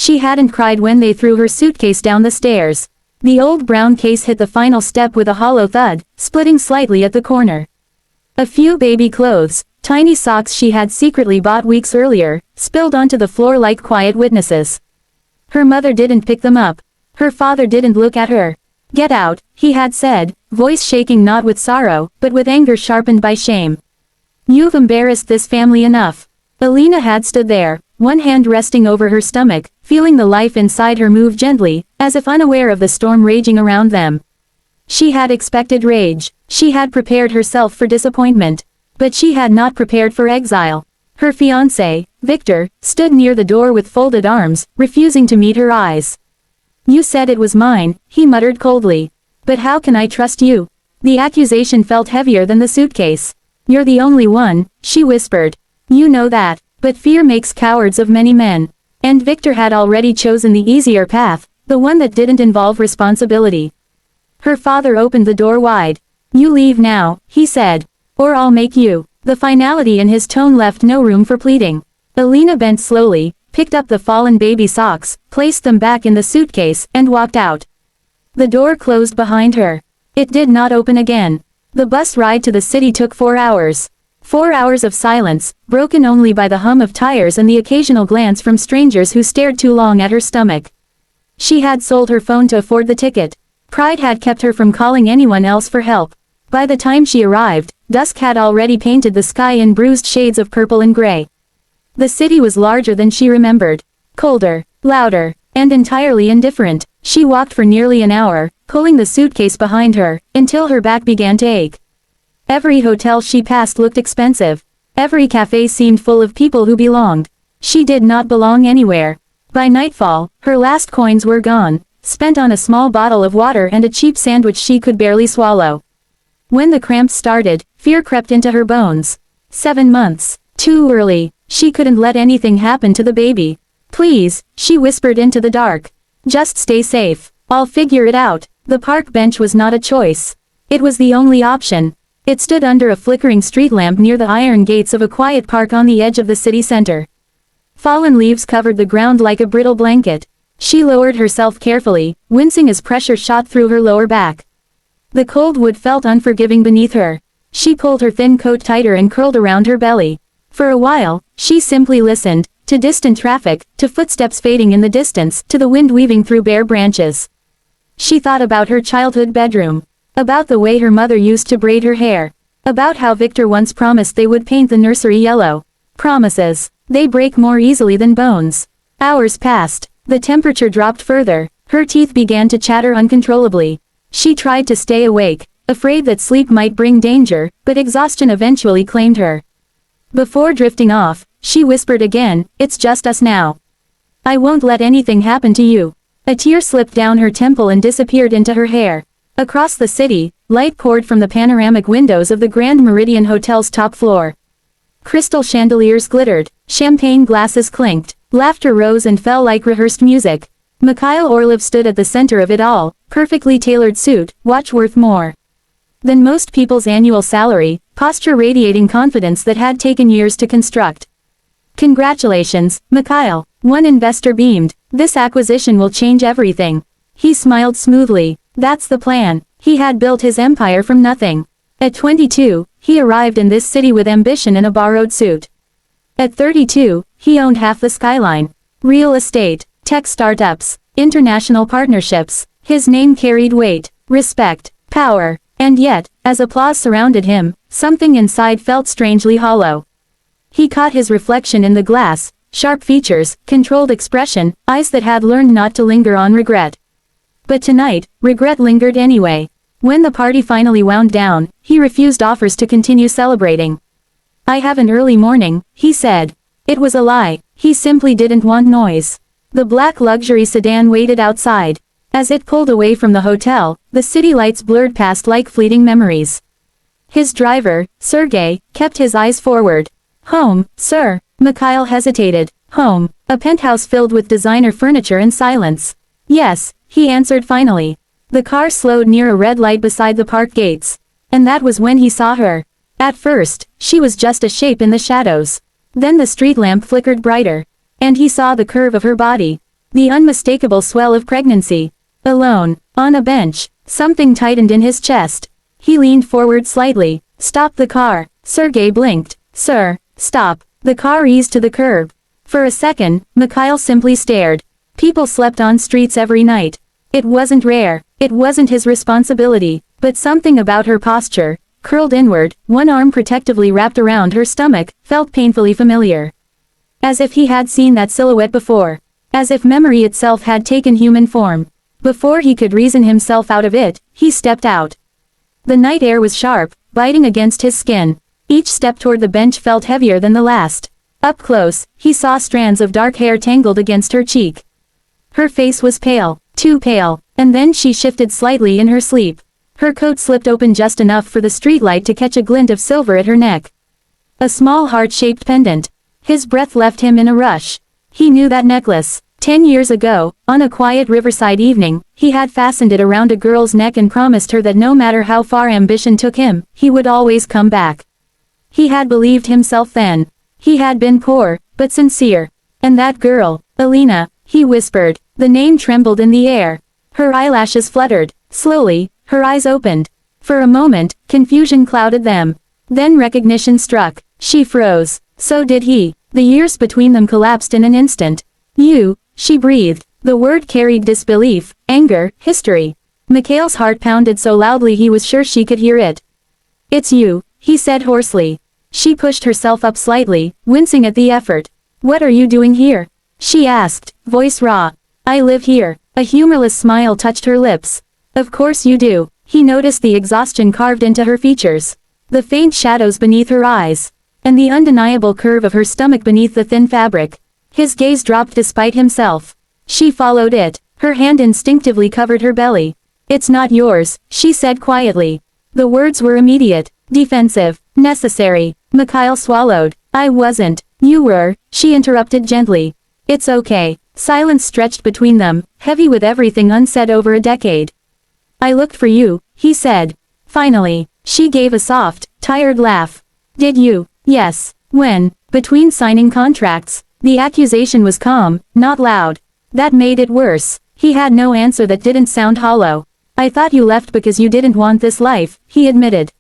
She hadn't cried when they threw her suitcase down the stairs. The old brown case hit the final step with a hollow thud, splitting slightly at the corner. A few baby clothes, tiny socks she had secretly bought weeks earlier, spilled onto the floor like quiet witnesses. Her mother didn't pick them up. Her father didn't look at her. "Get out," he had said, voice shaking not with sorrow, but with anger sharpened by shame. "You've embarrassed this family enough." Alina had stood there, one hand resting over her stomach, feeling the life inside her move gently, as if unaware of the storm raging around them. She had expected rage. She had prepared herself for disappointment. But she had not prepared for exile. Her fiancé, Victor, stood near the door with folded arms, refusing to meet her eyes. "You said it was mine," he muttered coldly. "But how can I trust you?" The accusation felt heavier than the suitcase. "You're the only one," she whispered. "You know that. But fear makes cowards of many men." And Victor had already chosen the easier path, the one that didn't involve responsibility. Her father opened the door wide. "You leave now," he said. "Or I'll make you." The finality in his tone left no room for pleading. Alina bent slowly, picked up the fallen baby socks, placed them back in the suitcase, and walked out. The door closed behind her. It did not open again. The bus ride to the city took 4 hours. 4 hours of silence, broken only by the hum of tires and the occasional glance from strangers who stared too long at her stomach. She had sold her phone to afford the ticket. Pride had kept her from calling anyone else for help. By the time she arrived, dusk had already painted the sky in bruised shades of purple and gray. The city was larger than she remembered. Colder, louder, and entirely indifferent. She walked for nearly an hour, pulling the suitcase behind her, until her back began to ache. Every hotel she passed looked expensive. Every cafe seemed full of people who belonged. She did not belong anywhere. By nightfall, her last coins were gone, spent on a small bottle of water and a cheap sandwich she could barely swallow. When the cramps started, fear crept into her bones. 7 months. Too early. She couldn't let anything happen to the baby. "Please," she whispered into the dark. "Just stay safe. I'll figure it out." The park bench was not a choice. It was the only option. It stood under a flickering street lamp near the iron gates of a quiet park on the edge of the city center. Fallen leaves covered the ground like a brittle blanket. She lowered herself carefully, wincing as pressure shot through her lower back. The cold wood felt unforgiving beneath her. She pulled her thin coat tighter and curled around her belly. For a while, she simply listened, to distant traffic, to footsteps fading in the distance, to the wind weaving through bare branches. She thought about her childhood bedroom. About the way her mother used to braid her hair. About how Victor once promised they would paint the nursery yellow. Promises. They break more easily than bones. Hours passed. The temperature dropped further. Her teeth began to chatter uncontrollably. She tried to stay awake, afraid that sleep might bring danger, but exhaustion eventually claimed her. Before drifting off, she whispered again, "It's just us now. I won't let anything happen to you." A tear slipped down her temple and disappeared into her hair. Across the city, light poured from the panoramic windows of the Grand Meridian Hotel's top floor. Crystal chandeliers glittered, champagne glasses clinked, laughter rose and fell like rehearsed music. Mikhail Orlov stood at the center of it all, perfectly tailored suit, watch worth more than most people's annual salary, posture radiating confidence that had taken years to construct. "Congratulations, Mikhail," one investor beamed. "This acquisition will change everything." He smiled smoothly. That's the plan. He had built his empire from nothing. At 22, he arrived in this city with ambition and a borrowed suit. At 32, he owned half the skyline. Real estate, tech startups, international partnerships. His name carried weight, respect, power. And yet, as applause surrounded him, something inside felt strangely hollow. He caught his reflection in the glass, sharp features, controlled expression, eyes that had learned not to linger on regret. But tonight, regret lingered anyway. When the party finally wound down, he refused offers to continue celebrating. "I have an early morning," he said. It was a lie. He simply didn't want noise. The black luxury sedan waited outside. As it pulled away from the hotel, the city lights blurred past like fleeting memories. His driver, Sergei, kept his eyes forward. "Home, sir." Mikhail hesitated. "Home." A penthouse filled with designer furniture and silence. "Yes," he answered finally. The car slowed near a red light beside the park gates. And that was when he saw her. At first, she was just a shape in the shadows. Then the street lamp flickered brighter. And he saw the curve of her body. The unmistakable swell of pregnancy. Alone, on a bench, something tightened in his chest. He leaned forward slightly. Stop the car. Sergei blinked. Sir, stop. The car eased to the curb. For a second, Mikhail simply stared. People slept on streets every night. It wasn't rare. It wasn't his responsibility. But something about her posture, curled inward, one arm protectively wrapped around her stomach, felt painfully familiar. As if he had seen that silhouette before. As if memory itself had taken human form. Before he could reason himself out of it, he stepped out. The night air was sharp, biting against his skin. Each step toward the bench felt heavier than the last. Up close, he saw strands of dark hair tangled against her cheek. Her face was pale, too pale, and then she shifted slightly in her sleep. Her coat slipped open just enough for the streetlight to catch a glint of silver at her neck. A small heart-shaped pendant. His breath left him in a rush. He knew that necklace. 10 years ago, on a quiet riverside evening, he had fastened it around a girl's neck and promised her that no matter how far ambition took him, he would always come back. He had believed himself then. He had been poor, but sincere. And that girl, Alina, he whispered. The name trembled in the air. Her eyelashes fluttered. Slowly, her eyes opened. For a moment, confusion clouded them. Then recognition struck. She froze. So did he. The years between them collapsed in an instant. You, she breathed. The word carried disbelief, anger, history. Mikhail's heart pounded so loudly he was sure she could hear it. It's you, he said hoarsely. She pushed herself up slightly, wincing at the effort. What are you doing here? She asked, voice raw. I live here. A humorless smile touched her lips. Of course you do. He noticed the exhaustion carved into her features. The faint shadows beneath her eyes. And the undeniable curve of her stomach beneath the thin fabric. His gaze dropped despite himself. She followed it. Her hand instinctively covered her belly. It's not yours, she said quietly. The words were immediate, defensive, necessary. Mikhail swallowed. I wasn't. You were, she interrupted gently. It's okay. Silence stretched between them, heavy with everything unsaid over a decade. I looked for you, he said. Finally, she gave a soft, tired laugh. Did you? Yes. When? Between signing contracts. The accusation was calm, not loud. That made it worse. He had no answer that didn't sound hollow. I thought you left because you didn't want this life, he admitted.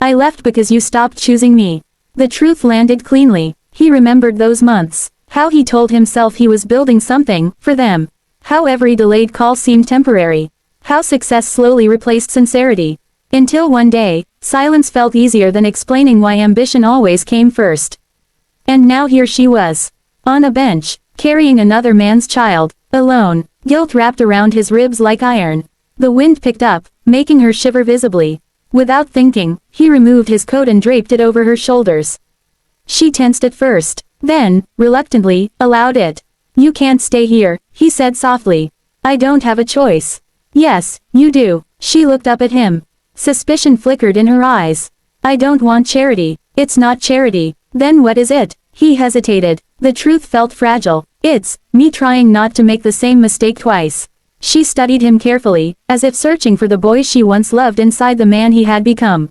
I left because you stopped choosing me. The truth landed cleanly. He remembered those months. How he told himself he was building something, for them. How every delayed call seemed temporary. How success slowly replaced sincerity. Until one day, silence felt easier than explaining why ambition always came first. And now here she was. On a bench, carrying another man's child, alone, guilt wrapped around his ribs like iron. The wind picked up, making her shiver visibly. Without thinking, he removed his coat and draped it over her shoulders. She tensed at first, then, reluctantly, allowed it. You can't stay here, he said softly. I don't have a choice. Yes, you do. She looked up at him. Suspicion flickered in her eyes. I don't want charity. It's not charity. Then what is it? He hesitated. The truth felt fragile. It's me trying not to make the same mistake twice. She studied him carefully, as if searching for the boy she once loved inside the man he had become.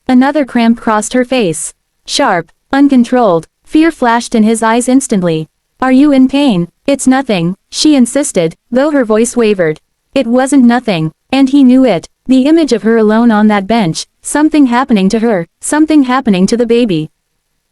Another cramp crossed her face. Sharp, uncontrolled, fear flashed in his eyes instantly. Are you in pain? It's nothing, she insisted, though her voice wavered. It wasn't nothing, and he knew it. The image of her alone on that bench, something happening to her, something happening to the baby.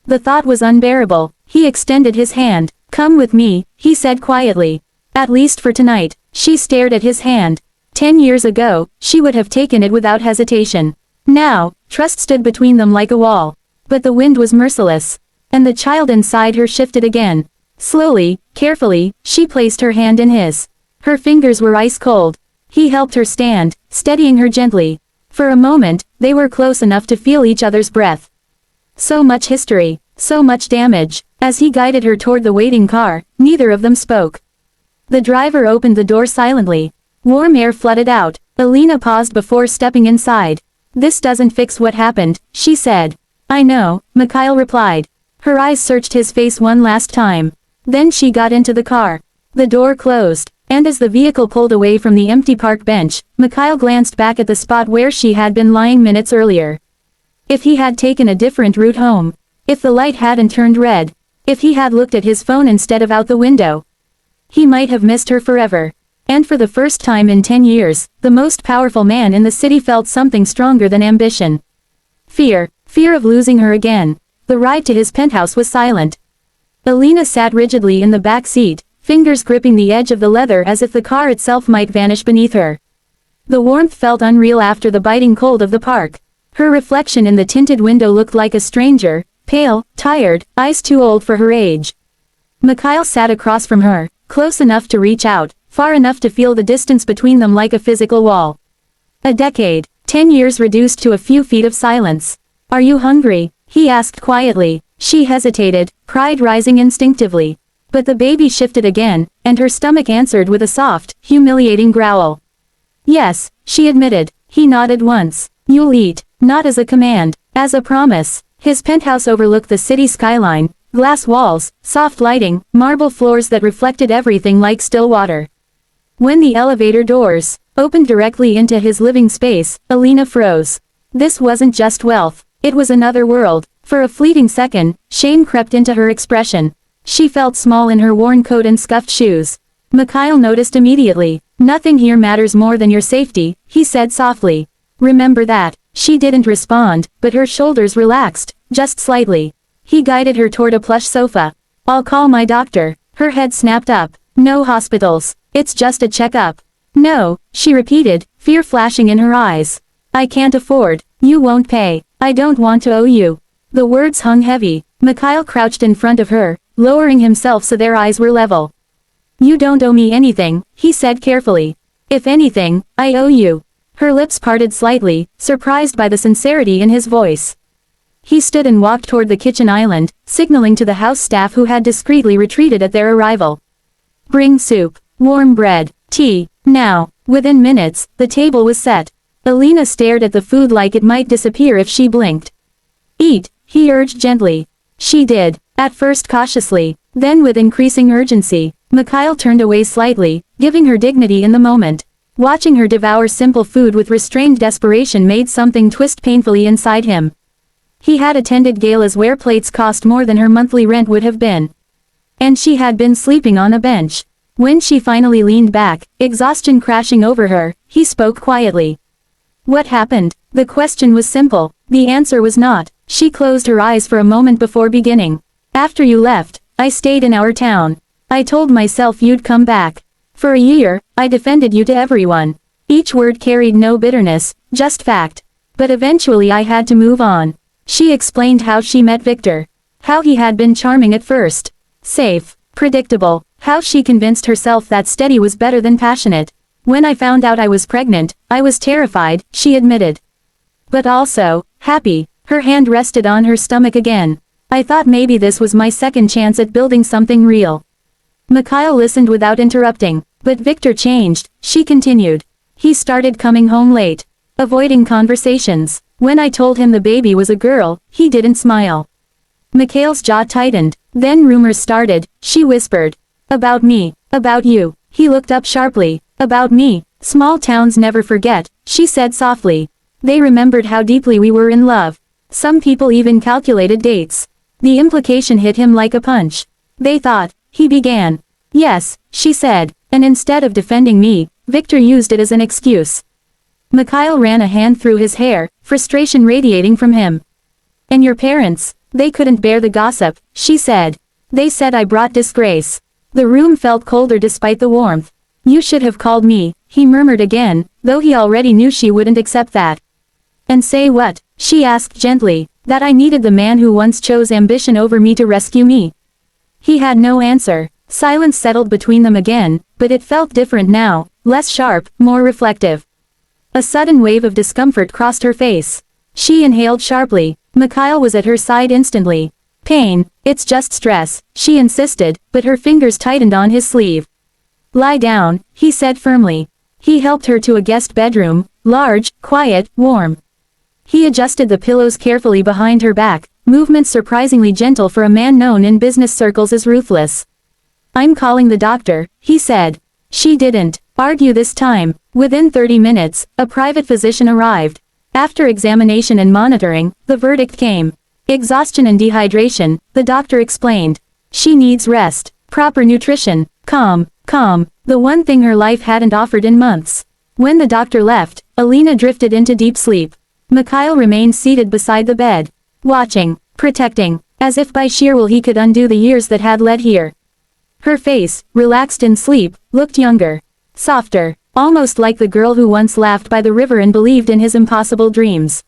The thought was unbearable. He extended his hand. Come with me, he said quietly. At least for tonight. She stared at his hand. 10 years ago, she would have taken it without hesitation. Now, trust stood between them like a wall. But the wind was merciless. And the child inside her shifted again. Slowly, carefully, she placed her hand in his. Her fingers were ice cold. He helped her stand, steadying her gently. For a moment, they were close enough to feel each other's breath. So much history, so much damage. As he guided her toward the waiting car, neither of them spoke. The driver opened the door silently. Warm air flooded out. Alina paused before stepping inside. This doesn't fix what happened, she said. I know, Mikhail replied. Her eyes searched his face one last time. Then she got into the car. The door closed, and as the vehicle pulled away from the empty park bench, Mikhail glanced back at the spot where she had been lying minutes earlier. If he had taken a different route home. If the light hadn't turned red. If he had looked at his phone instead of out the window. He might have missed her forever. And for the first time in 10 years, the most powerful man in the city felt something stronger than ambition. Fear. Fear of losing her again. The ride to his penthouse was silent. Alina sat rigidly in the back seat, fingers gripping the edge of the leather as if the car itself might vanish beneath her. The warmth felt unreal after the biting cold of the park. Her reflection in the tinted window looked like a stranger, pale, tired, eyes too old for her age. Mikhail sat across from her, close enough to reach out, far enough to feel the distance between them like a physical wall. A decade, 10 years reduced to a few feet of silence. "Are you hungry?" he asked quietly. She hesitated, pride rising instinctively. But the baby shifted again, and her stomach answered with a soft, humiliating growl. "Yes," she admitted. He nodded once. "You'll eat." Not as a command, as a promise. His penthouse overlooked the city skyline, glass walls, soft lighting, marble floors that reflected everything like still water. When the elevator doors opened directly into his living space, Alina froze. This wasn't just wealth, it was another world. For a fleeting second, shame crept into her expression. She felt small in her worn coat and scuffed shoes. Mikhail noticed immediately. "Nothing here matters more than your safety," he said softly. "Remember that." She didn't respond, but her shoulders relaxed, just slightly. He guided her toward a plush sofa. "I'll call my doctor." Her head snapped up. "No hospitals. It's just a checkup." "No," she repeated, fear flashing in her eyes. "I can't afford. You won't pay. I don't want to owe you." The words hung heavy. Mikhail crouched in front of her, lowering himself so their eyes were level. "You don't owe me anything," he said carefully. "If anything, I owe you." Her lips parted slightly, surprised by the sincerity in his voice. He stood and walked toward the kitchen island, signaling to the house staff who had discreetly retreated at their arrival. "Bring soup, warm bread, tea, now." Within minutes, the table was set. Alina stared at the food like it might disappear if she blinked. "Eat," he urged gently. She did, at first cautiously, then with increasing urgency. Mikhail turned away slightly, giving her dignity in the moment. Watching her devour simple food with restrained desperation made something twist painfully inside him. He had attended galas where plates cost more than her monthly rent would have been. And she had been sleeping on a bench. When she finally leaned back, exhaustion crashing over her, he spoke quietly. "What happened?" The question was simple, the answer was not. She closed her eyes for a moment before beginning. "After you left, I stayed in our town. I told myself you'd come back. For a year, I defended you to everyone." Each word carried no bitterness, just fact. "But eventually I had to move on." She explained how she met Victor. How he had been charming at first. Safe, predictable. How she convinced herself that steady was better than passionate. "When I found out I was pregnant, I was terrified," she admitted. "But also, happy." Her hand rested on her stomach again. "I thought maybe this was my second chance at building something real." Mikhail listened without interrupting. "But Victor changed," she continued. "He started coming home late. Avoiding conversations. When I told him the baby was a girl, he didn't smile." Mikhail's jaw tightened. "Then rumors started," she whispered. "About me. About you." He looked up sharply. "About me. Small towns never forget," she said softly. "They remembered how deeply we were in love. Some people even calculated dates." The implication hit him like a punch. "They thought," he began. "Yes," she said, "and instead of defending me, Victor used it as an excuse." Mikhail ran a hand through his hair, frustration radiating from him. "And your parents? They couldn't bear the gossip," she said. "They said I brought disgrace." The room felt colder despite the warmth. "You should have called me," he murmured again, though he already knew she wouldn't accept that. "And say what?" she asked gently. "That I needed the man who once chose ambition over me to rescue me?" He had no answer. Silence settled between them again, but it felt different now, less sharp, more reflective. A sudden wave of discomfort crossed her face. She inhaled sharply. Mikhail was at her side instantly. "Pain, it's just stress," she insisted, but her fingers tightened on his sleeve. "Lie down," he said firmly. He helped her to a guest bedroom, large, quiet, warm. He adjusted the pillows carefully behind her back, movements surprisingly gentle for a man known in business circles as ruthless. "I'm calling the doctor," he said. She didn't argue this time. Within 30 minutes, a private physician arrived. After examination and monitoring, the verdict came. Exhaustion and dehydration, the doctor explained. She needs rest, proper nutrition, calm. Calm, the one thing her life hadn't offered in months. When the doctor left, Alina drifted into deep sleep. Mikhail remained seated beside the bed, watching, protecting, as if by sheer will he could undo the years that had led here. Her face, relaxed in sleep, looked younger, softer, almost like the girl who once laughed by the river and believed in his impossible dreams.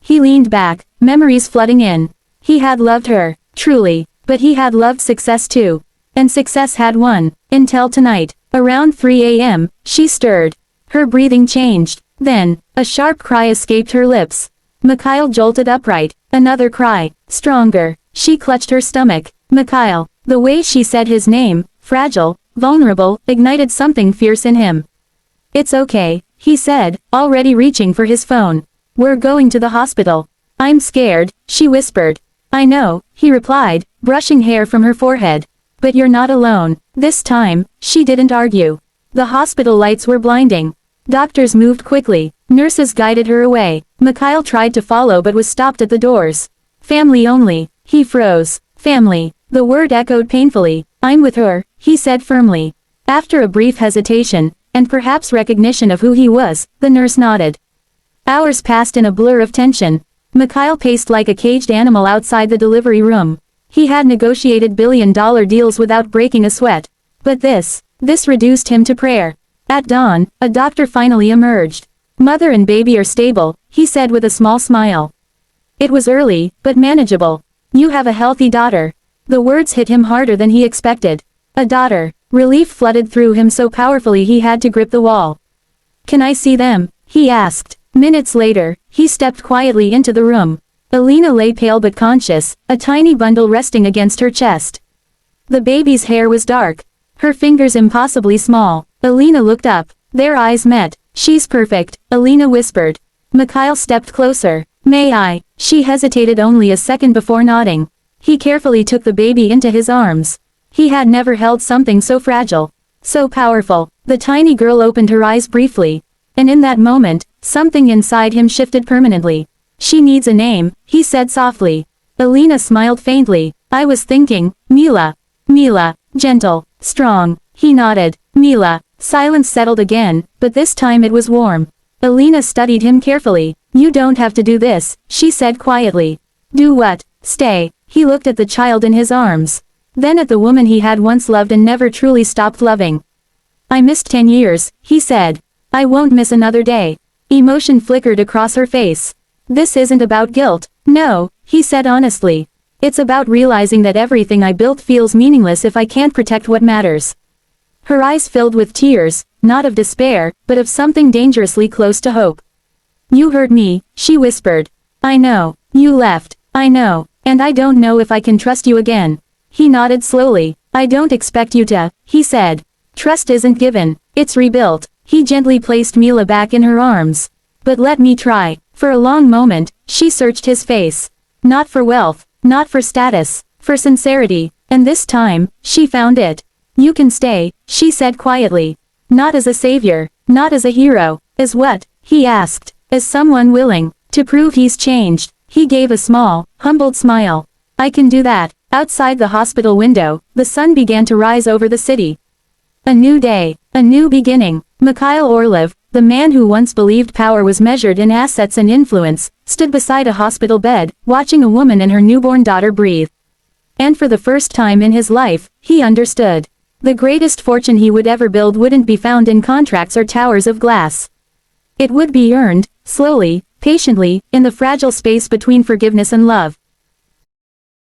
He leaned back, memories flooding in. He had loved her, truly, but he had loved success too. And success had won, until tonight. Around 3 a.m., she stirred. Her breathing changed. Then, a sharp cry escaped her lips. Mikhail jolted upright. Another cry, stronger. She clutched her stomach. Mikhail. The way she said his name, fragile, vulnerable, ignited something fierce in him. It's okay, he said, already reaching for his phone. We're going to the hospital. I'm scared, she whispered. I know, he replied, brushing hair from her forehead. But you're not alone. This time, she didn't argue. The hospital lights were blinding. Doctors moved quickly. Nurses guided her away. Mikhail tried to follow but was stopped at the doors. Family only. He froze. Family. The word echoed painfully. I'm with her, he said firmly. After a brief hesitation, and perhaps recognition of who he was, the nurse nodded. Hours passed in a blur of tension. Mikhail paced like a caged animal outside the delivery room. He had negotiated billion-dollar deals without breaking a sweat. But this reduced him to prayer. At dawn, a doctor finally emerged. Mother and baby are stable, he said with a small smile. It was early, but manageable. You have a healthy daughter. The words hit him harder than he expected. A daughter. Relief flooded through him so powerfully he had to grip the wall. Can I see them? He asked. Minutes later, he stepped quietly into the room. Alina lay pale but conscious, a tiny bundle resting against her chest. The baby's hair was dark. Her fingers impossibly small. Alina looked up. Their eyes met. She's perfect, Alina whispered. Mikhail stepped closer. May I? She hesitated only a second before nodding. He carefully took the baby into his arms. He had never held something so fragile. So powerful. The tiny girl opened her eyes briefly. And in that moment, something inside him shifted permanently. She needs a name, he said softly. Alina smiled faintly. I was thinking, Mila. Mila, gentle, strong. He nodded. Mila. Silence settled again, but this time it was warm. Alina studied him carefully. You don't have to do this, she said quietly. Do what? Stay. He looked at the child in his arms. Then at the woman he had once loved and never truly stopped loving. I missed 10 years, he said. I won't miss another day. Emotion flickered across her face. This isn't about guilt. No, he said honestly. It's about realizing that everything I built feels meaningless if I can't protect what matters. Her eyes filled with tears, not of despair, but of something dangerously close to hope. You hurt me, she whispered. I know. You left. I know. And I don't know if I can trust you again. He nodded slowly. I don't expect you to, he said. Trust isn't given, it's rebuilt. He gently placed Mila back in her arms. But let me try. For a long moment, she searched his face. Not for wealth, not for status, for sincerity, and this time, she found it. You can stay, she said quietly. Not as a savior, not as a hero, as what? He asked. As someone willing to prove he's changed. He gave a small, humbled smile. I can do that. Outside the hospital window, the sun began to rise over the city. A new day, a new beginning. Mikhail Orlov, the man who once believed power was measured in assets and influence, stood beside a hospital bed, watching a woman and her newborn daughter breathe. And for the first time in his life, he understood. The greatest fortune he would ever build wouldn't be found in contracts or towers of glass. It would be earned, slowly, patiently, in the fragile space between forgiveness and love.